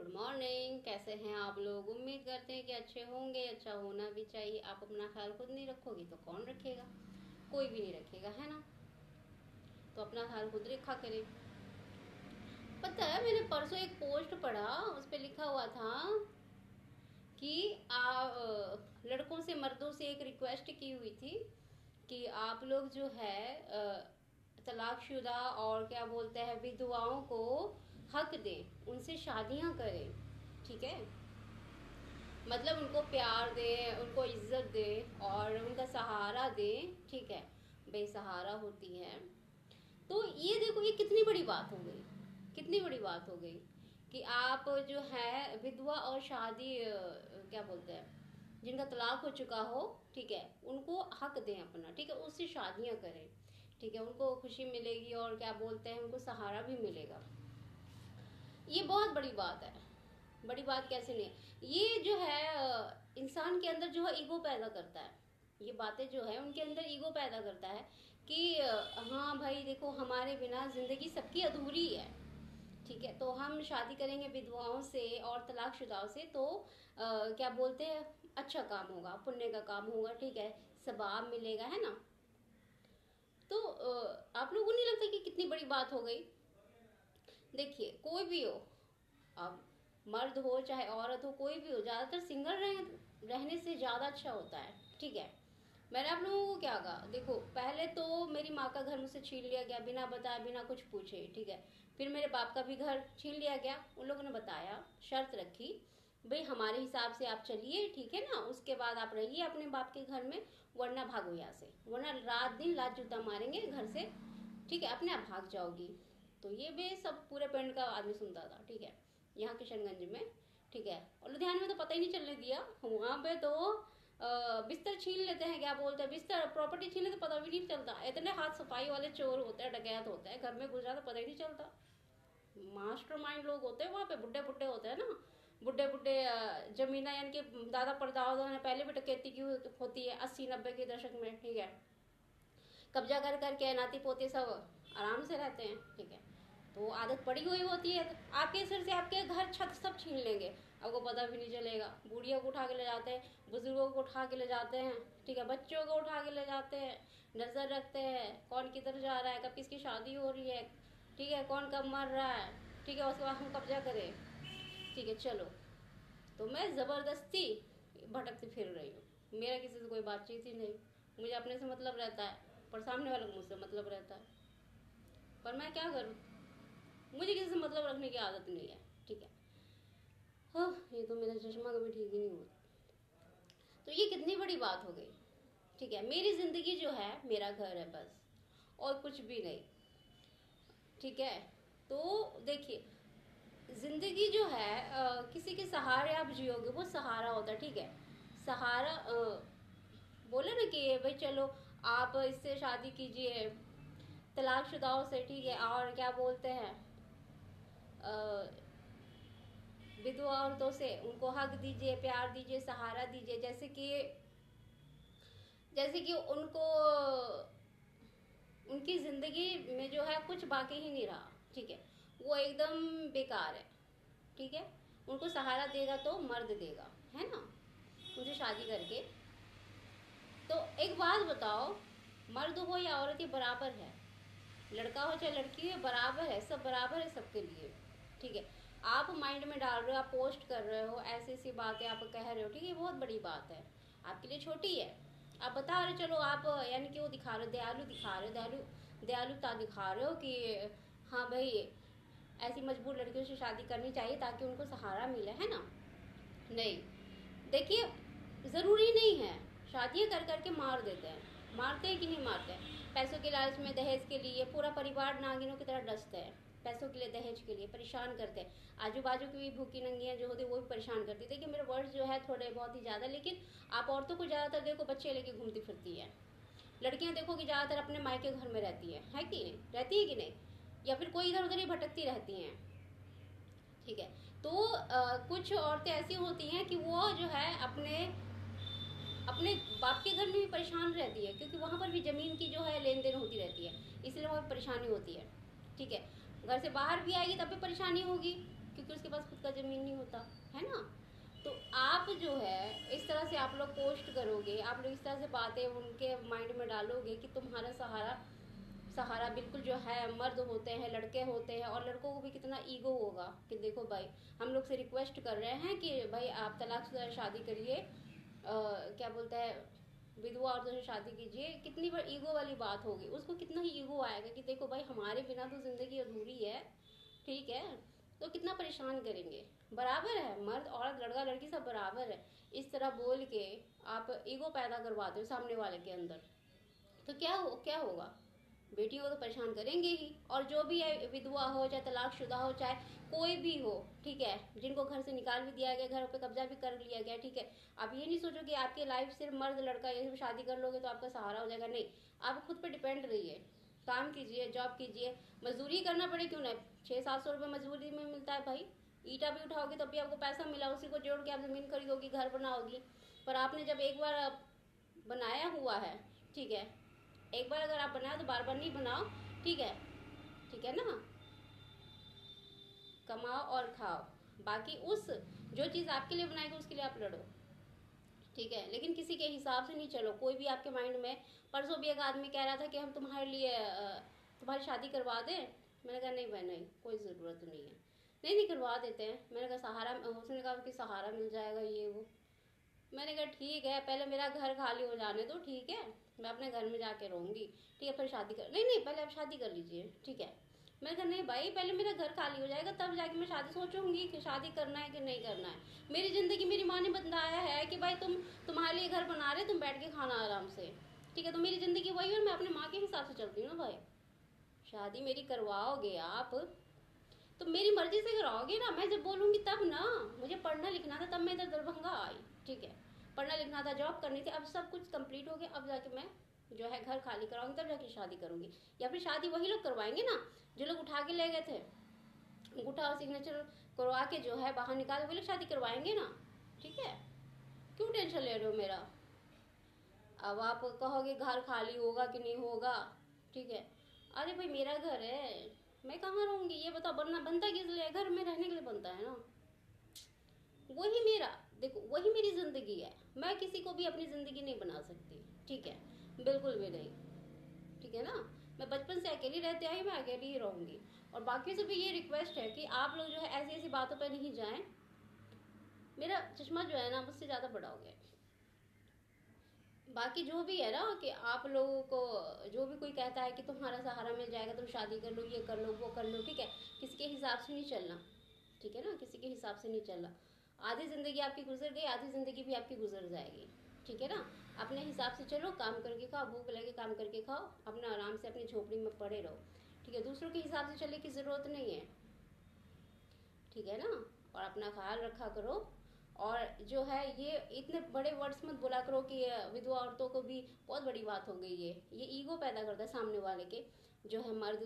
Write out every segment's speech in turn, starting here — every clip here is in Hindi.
Good morning. कैसे हैं आप लोग? उम्मीद करते हैं कि अच्छे होंगे। अच्छा होना भी चाहिए। आप अपना ख्याल खुद नहीं रखोगी तो कौन रखेगा? कोई भी नहीं रखेगा, है ना? तो अपना ख्याल खुद रखा करें। पता है, मैंने परसों एक पोस्ट पढ़ा, उस पर लिखा हुआ था कि लड़कों से मर्दों से एक रिक्वेस्ट की हुई थी कि आप लोग जो है तलाकशुदा और क्या बोलते हैं विधवाओं को हक दें, उनसे शादियां करें। ठीक है, मतलब उनको प्यार दें, उनको इज्जत दें और उनका सहारा दें। ठीक है, बेसहारा होती है। तो ये देखो, ये कितनी बड़ी बात हो गई, कितनी बड़ी बात हो गई कि आप जो है विधवा और शादी क्या बोलते हैं जिनका तलाक हो चुका हो, ठीक है, उनको हक दें अपना। ठीक है, उससे शादियां करें। ठीक है, उनको खुशी मिलेगी और क्या बोलते हैं उनको सहारा भी मिलेगा। ये बहुत बड़ी बात है। बड़ी बात कैसे नहीं है? ये जो है इंसान के अंदर जो है ईगो पैदा करता है। ये बातें जो है उनके अंदर ईगो पैदा करता है कि हाँ भाई देखो, हमारे बिना जिंदगी सबकी अधूरी है। ठीक है, तो हम शादी करेंगे विधवाओं से और तलाकशुदाओं से तो क्या बोलते हैं अच्छा काम होगा, पुण्य का काम होगा। ठीक है, सवाब मिलेगा, है ना? तो आप लोगों को नहीं लगता कि कितनी बड़ी बात हो गई? देखिए, कोई भी हो, अब मर्द हो चाहे औरत हो, कोई भी हो, ज़्यादातर सिंगल रहने से ज़्यादा अच्छा होता है। ठीक है, मैंने आप लोगों को क्या कहा, देखो पहले तो मेरी माँ का घर मुझसे छीन लिया गया बिना बताए, बिना कुछ पूछे। ठीक है, फिर मेरे बाप का भी घर छीन लिया गया। उन लोगों ने बताया, शर्त रखी, भाई हमारे हिसाब से आप चलिए, ठीक है ना, उसके बाद आप रहिए अपने बाप के घर में, वरना भागो यहाँ से, वरना रात दिन लात जूता मारेंगे घर से। ठीक है, अपने आप भाग जाओगी। तो ये भी सब पूरे पिंड का आदमी सुनता था। ठीक है, यहाँ किशनगंज में। ठीक है, और लुधियाना में तो पता ही नहीं चलने दिया। वहाँ पे तो बिस्तर छीन लेते हैं, क्या बोलते हैं, बिस्तर प्रॉपर्टी छीन लेते, पता भी नहीं चलता। इतने हाथ सफाई वाले चोर होते हैं, डकैत होते हैं, घर में घुस जाता पता ही नहीं चलता। मास्टरमाइंड लोग होते हैं वहाँ पे, बुड्ढे बुड्ढे होते हैं ना, बुड्ढे बुड्ढे जमीना, यानी कि दादा परदादा ने पहले भी डकैती की होती है 80-90 के दशक में। ठीक है, कब्जा कर करके नाती पोते सब आराम से रहते हैं। ठीक है, तो आदत पड़ी हुई होती है, आपके सिर से आपके घर छत सब छीन लेंगे, आपको पता भी नहीं चलेगा। बूढ़ियों को उठा के ले जाते हैं, बुजुर्गों को उठा के ले जाते हैं। ठीक है, बच्चों को उठा के ले जाते हैं, नजर रखते हैं कौन किधर जा रहा है, कब किसकी शादी हो रही है, ठीक है, कौन कब मर रहा है। ठीक है, उसके बाद हम कब्जा करें। ठीक है, चलो। तो मैं ज़बरदस्ती भटकती फिर रही हूँ, मेरा किसी से कोई बातचीत ही नहीं। मुझे अपने से मतलब रहता है, पर सामने वाले को मुझसे मतलब रहता है। पर मैं क्या करूँ, मुझे किसी से मतलब रखने की आदत नहीं है। ठीक है, हाँ, ये तो मेरा चश्मा कभी ठीक ही नहीं हुआ। तो ये कितनी बड़ी बात हो गई। ठीक है, मेरी जिंदगी जो है मेरा घर है बस, और कुछ भी नहीं। ठीक है, तो देखिए, जिंदगी जो है किसी के सहारे आप जियोगे, वो सहारा होता है। ठीक है, सहारा बोले ना कि भाई चलो आप इससे शादी कीजिए तलाकशुदाओं से। ठीक है, और क्या बोलते हैं विधवा औरतों से, उनको हक दीजिए, प्यार दीजिए, सहारा दीजिए, जैसे कि उनको उनकी जिंदगी में जो है कुछ बाकी ही नहीं रहा। ठीक है, वो एकदम बेकार है। ठीक है, उनको सहारा देगा तो मर्द देगा, है ना, उनसे शादी करके। तो एक बात बताओ, मर्द हो या औरत, ये बराबर है। लड़का हो चाहे लड़की हो, बराबर है, सब बराबर है सबके लिए। ठीक है, आप माइंड में डाल रहे हो, आप पोस्ट कर रहे हो, ऐसी ऐसी बातें आप कह रहे हो, ठीक है, बहुत बड़ी बात है, आपके लिए छोटी है। आप बता रहे हो, चलो आप यानी कि वो दिखा रहे हो, दयालु दिखा रहे हो, दयालुता दिखा रहे हो कि हाँ भाई ऐसी मजबूर लड़कियों से शादी करनी चाहिए ताकि उनको सहारा मिले, है ना? नहीं, देखिए, ज़रूरी नहीं है। शादियाँ कर करके मार देते हैं, मारते हैं कि नहीं मारते हैं? पैसों के लालच में, दहेज के लिए पूरा परिवार नागिनों की तरह डसते हैं, पैसों के लिए, दहेज के लिए परेशान करते हैं। आजू बाजू की भी भूखी नंगियाँ जो होती है वो भी परेशान करती है। देखिए, मेरे वर्ड्स जो है थोड़े बहुत ही ज़्यादा, लेकिन आप औरतों को ज़्यादातर देखो बच्चे लेके घूमती फिरती है। लड़कियां देखो कि ज़्यादातर अपने मायके घर में रहती है कि नहीं, रहती है कि नहीं, या फिर कोई इधर उधर ही भटकती रहती हैं। ठीक है, तो कुछ औरतें ऐसी होती हैं कि वो जो है अपने अपने बाप के घर में भी परेशान रहती है, क्योंकि वहाँ पर भी ज़मीन की जो है लेन देन होती रहती है, इसलिए वहाँ परेशानी होती है। ठीक है, घर से बाहर भी आएगी तब भी परेशानी होगी, क्योंकि उसके पास खुद का ज़मीन नहीं जो है इस तरह से आप लोग पोस्ट करोगे, आप लोग इस तरह से बातें उनके माइंड में डालोगे कि तुम्हारा सहारा सहारा बिल्कुल जो है मर्द होते हैं, लड़के होते हैं, और लड़कों को भी कितना ईगो होगा कि देखो भाई हम लोग से रिक्वेस्ट कर रहे हैं कि भाई आप तलाकशुदा शादी करिए, क्या बोलते हैं, विधवा औरतों से शादी कीजिए। कितनी बार ईगो वाली बात होगी, उसको कितना ही ईगो आएगा कि देखो भाई हमारे बिना तो जिंदगी अधूरी है, ठीक है, तो कितना परेशान करेंगे। बराबर है, मर्द औरत लड़का लड़की सब बराबर है। इस तरह बोल के आप ईगो पैदा करवाते हो सामने वाले के अंदर, तो क्या होगा, बेटियों को तो परेशान करेंगे ही। और जो भी है, विधवा हो चाहे तलाकशुदा हो चाहे कोई भी हो, ठीक है, जिनको घर से निकाल भी दिया गया, घर पे कब्जा भी कर लिया गया, ठीक है, आप ये नहीं सोचो कि आपकी लाइफ सिर्फ मर्द लड़का ये सब शादी कर लोगे तो आपका सहारा हो जाएगा। नहीं, आप खुद पे डिपेंड रहिए, काम कीजिए, जॉब कीजिए, मजदूरी करना पड़े क्यों ना। 600-700 रुपये मजदूरी में मिलता है भाई, ईटा भी उठाओगी तब भी आपको पैसा मिला, उसी को जोड़ के आप जमीन खरीदोगी, घर बनाओगी। पर आपने जब एक बार बनाया हुआ है, ठीक है, एक बार अगर आप बनाओ तो बार बार नहीं बनाओ, ठीक है ना, कमाओ और खाओ। बाकी उस जो चीज़ आपके लिए बनाएगी उसके लिए आप लड़ो, ठीक है, लेकिन किसी के हिसाब से नहीं चलो। कोई भी आपके माइंड में, परसों भी एक आदमी कह रहा था कि हम तुम्हारे लिए तुम्हारी शादी करवा दें। मैंने कहा नहीं भाई नहीं, कोई ज़रूरत नहीं है, नहीं करवा देते हैं। मैंने कहा सहारा, उसने कहा कि सहारा मिल जाएगा ये वो। मैंने कहा ठीक है, पहले मेरा घर खाली हो जाने दो, ठीक है, मैं अपने घर में जाके रहूँगी, ठीक है, फिर शादी कर, नहीं पहले आप शादी कर लीजिए, ठीक है। मैंने कहा नहीं भाई, पहले मेरा घर खाली हो जाएगा तब जाके मैं शादी सोचूंगी कि शादी करना है कि नहीं करना है। मेरी ज़िंदगी मेरी माँ ने बताया है कि भाई तुम्हारे लिए घर बना रहे, तुम बैठ के खाना आराम से, ठीक है, तो मेरी ज़िंदगी वही है, मैं अपने माँ के हिसाब से चलती हूँ ना भाई। शादी मेरी करवाओगे आप तो मेरी मर्जी से कराओगे ना, मैं जब बोलूँगी तब ना। मुझे पढ़ना लिखना था तब मैं इधर दरभंगा आई, ठीक है, पढ़ना लिखना था, जॉब करनी थी, अब सब कुछ कंप्लीट हो गया, अब जाके मैं जो है घर खाली कराऊंगी तब जाके शादी करूंगी। या फिर शादी वही लोग करवाएंगे ना जो लोग उठा के ले गए थे, अंगूठा और सिग्नेचर करवा के जो है बाहर निकाल, वही लोग शादी करवाएंगे ना, ठीक है। क्यों टेंशन ले रहे हो मेरा। अब आप कहोगे घर खाली होगा कि नहीं होगा, ठीक है, अरे भाई मेरा घर है, मैं कहाँ रहूंगी ये बताओ। बनता किस लिए, घर में रहने के लिए बनता है ना, वही मेरा, देखो वही मेरी जिंदगी है। मैं किसी को भी अपनी जिंदगी नहीं बना सकती, ठीक है, बिल्कुल भी नहीं, ठीक है ना। मैं बचपन से अकेली रहती आई, मैं अकेली ही रहूंगी। और बाकी से भी ये रिक्वेस्ट है कि आप लोग जो है ऐसी ऐसी बातों पर नहीं जाएं। मेरा चश्मा जो है ना मुझसे ज़्यादा बड़ा हो गया। बाकी जो भी है ना कि आप लोगों को जो भी कोई कहता है कि तुम्हारा सहारा मिल जाएगा, तुम शादी कर लो, ये कर लो, वो कर लो, ठीक है, किसी के हिसाब से नहीं चलना, ठीक है ना, किसी के हिसाब से नहीं चलना। आधी ज़िंदगी आपकी गुजर गई, आधी ज़िंदगी भी आपकी गुजर जाएगी, ठीक है ना। अपने हिसाब से चलो, काम करके खाओ, भूख लगे काम करके खाओ, अपना आराम से अपनी झोपड़ी में पड़े रहो, ठीक है, दूसरों के हिसाब से चलने की ज़रूरत नहीं है, ठीक है ना। और अपना ख्याल रखा करो। और जो है ये इतने बड़े वर्ड्स मत बोला करो कि विधवा औरतों को भी बहुत बड़ी बात हो गई है। ये ईगो पैदा करता है सामने वाले के, जो है मर्द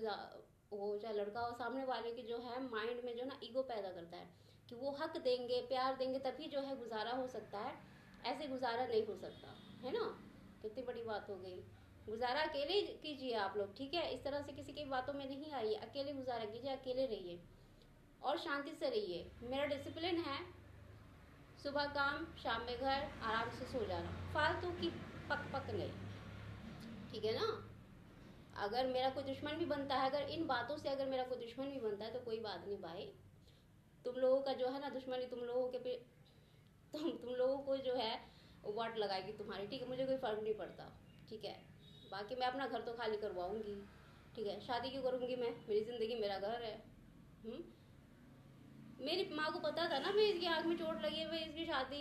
हो चाहे लड़का हो, सामने वाले के जो है माइंड में जो ना ईगो पैदा करता है कि वो हक देंगे, प्यार देंगे तभी जो है गुजारा हो सकता है, ऐसे गुजारा नहीं हो सकता है ना। कितनी बड़ी बात हो गई। गुजारा अकेले कीजिए आप लोग, ठीक है, इस तरह से किसी की बातों में नहीं आइए, अकेले गुजारा कीजिए, अकेले रहिए और शांति से रहिए। मेरा डिसिप्लिन है सुबह काम, शाम में घर, आराम से सो जाना, फालतू की पक पक नहीं, ठीक है ना। अगर मेरा कोई दुश्मन भी बनता है, अगर इन बातों से अगर मेरा कोई दुश्मन भी बनता है तो कोई बात नहीं भाई, तुम लोगों का जो है ना दुश्मनी तुम लोगों के पे तुम लोगों को जो है वाट लगाएगी तुम्हारी, ठीक है, मुझे कोई फर्क नहीं पड़ता, ठीक है। बाकी मैं अपना घर तो खाली करवाऊंगी, ठीक है, शादी क्यों करूंगी मैं, मेरी ज़िंदगी मेरा घर है। मेरी माँ को पता था ना भाई इसकी आँख में चोट लगी है, भाई इसकी शादी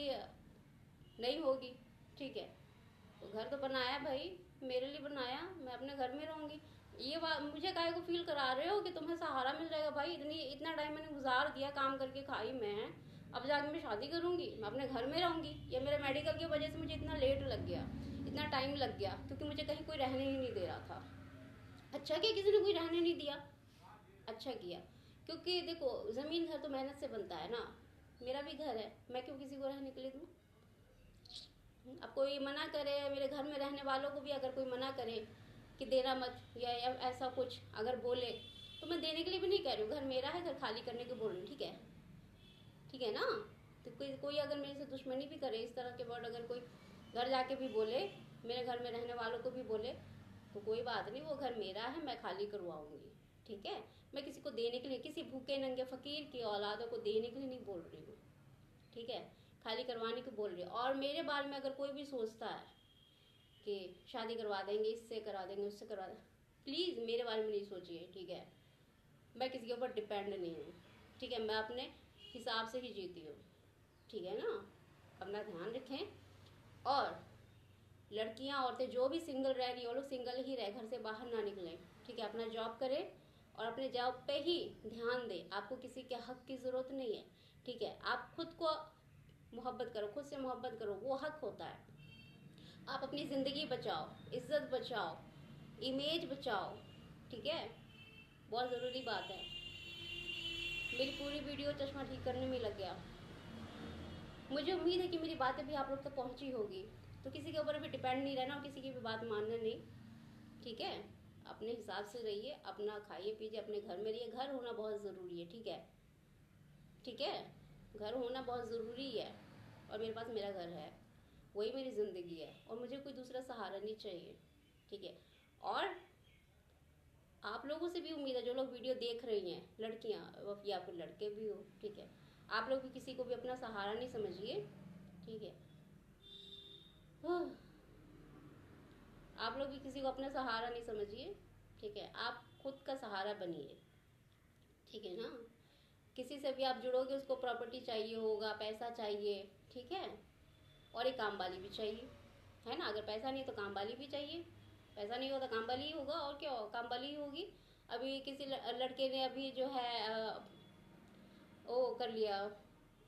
नहीं होगी, ठीक है, तो घर तो बनाया भाई, मेरे लिए बनाया, मैं अपने घर में रहूंगी। ये बात मुझे काहे को फील करा रहे हो कि तुम्हें सहारा मिल जाएगा। भाई इतना टाइम मैंने गुजार दिया, काम करके खाई मैं, अब जाके मैं शादी करूंगी, मैं अपने घर में रहूंगी। या मेरे मेडिकल की वजह से मुझे इतना लेट लग गया, इतना टाइम लग गया, क्योंकि मुझे कहीं कोई रहने ही नहीं दे रहा था। अच्छा किया किसी ने कोई रहने नहीं दिया, अच्छा किया, क्योंकि देखो ज़मीन घर तो मेहनत से बनता है ना। मेरा भी घर है, मैं क्यों किसी को रहने के लिए दूँ। अब कोई मना करे, मेरे घर में रहने वालों को भी अगर कोई मना करे कि देना मत या ऐसा कुछ अगर बोले, तो मैं देने के लिए भी नहीं कह रही हूँ, घर मेरा है, घर खाली करने को बोल रही हूँ, ठीक है ना। तो कोई अगर मेरे से दुश्मनी भी करे, इस तरह के वर्ड अगर कोई घर जाके भी बोले, मेरे घर में रहने वालों को भी बोले, तो कोई बात नहीं, वो घर मेरा है, मैं खाली करवाऊंगी। ठीक है, मैं किसी को देने के लिए, किसी भूखे नंगे फकीर की औलादों को देने के लिए नहीं बोल रही हूँ। ठीक है, खाली करवाने को बोल रही हूँ। और मेरे बारे में अगर कोई भी सोचता है कि शादी करवा देंगे, इससे करा देंगे, उससे करवा देंगे, प्लीज़ मेरे बारे में नहीं सोचिए। ठीक है, मैं किसी के ऊपर डिपेंड नहीं हूँ। ठीक है, मैं अपने हिसाब से ही जीती हूँ। ठीक है ना, अपना ध्यान रखें। और लड़कियां, औरतें जो भी सिंगल रह रही है, वो लोग सिंगल ही रहे, घर से बाहर ना निकलें। ठीक है, अपना जॉब करें और अपने जॉब पे ही ध्यान दें। आपको किसी के हक की ज़रूरत नहीं है। ठीक है, आप खुद को मोहब्बत करो, खुद से मोहब्बत करो, वो हक होता है। आप अपनी ज़िंदगी बचाओ, इज्जत बचाओ, इमेज बचाओ। ठीक है, बहुत ज़रूरी बात है। मेरी पूरी वीडियो चश्मा ठीक करने में लग गया। मुझे उम्मीद है कि मेरी बातें भी आप लोग तक पहुंची होगी। तो किसी के ऊपर भी डिपेंड नहीं रहना और किसी की भी बात मानना नहीं। ठीक है, अपने हिसाब से रहिए, अपना खाइए पीजिए, अपने घर में रहिए। घर होना बहुत ज़रूरी है। ठीक है, ठीक है, घर होना बहुत ज़रूरी है। और मेरे पास मेरा घर है, वही मेरी ज़िंदगी है, और मुझे कोई दूसरा सहारा नहीं चाहिए। ठीक है, और आप लोगों से भी उम्मीद है, जो लोग वीडियो देख रही हैं, लड़कियां या फिर लड़के भी हो। ठीक है, आप लोग भी किसी को भी अपना सहारा नहीं समझिए। ठीक है, आप लोग भी किसी को अपना सहारा नहीं समझिए। ठीक है, आप खुद का सहारा बनिए। ठीक है ना, किसी से भी आप जुड़ोगे, उसको प्रॉपर्टी चाहिए होगा, पैसा चाहिए। ठीक है, और एक काम वाली भी चाहिए, है ना। अगर पैसा नहीं तो काम वाली भी चाहिए। पैसा नहीं होता काम वाली ही होगा, और क्या काम वाली ही होगी। अभी किसी लड़के ने अभी जो है वो कर लिया,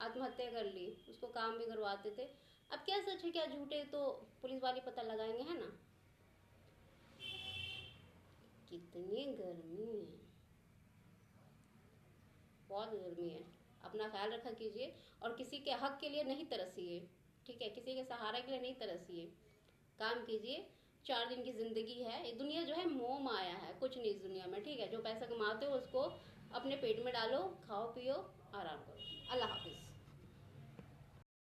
आत्महत्या कर ली, उसको काम भी करवाते थे। अब क्या सच है क्या झूठे तो पुलिस वाले पता लगाएंगे, है ना। कितनी गर्मी है, बहुत गर्मी है। अपना ख्याल रखा कीजिए और किसी के हक के लिए नहीं तरसिए। ठीक है, किसी के सहारा के लिए नहीं तरसिए, काम कीजिए। 4 दिन की जिंदगी है, ये दुनिया जो है मोह माया है, कुछ नहीं इस दुनिया में। ठीक है, जो पैसा कमाते हो उसको अपने पेट में डालो, खाओ पियो, आराम करो। अल्लाह हाफिज।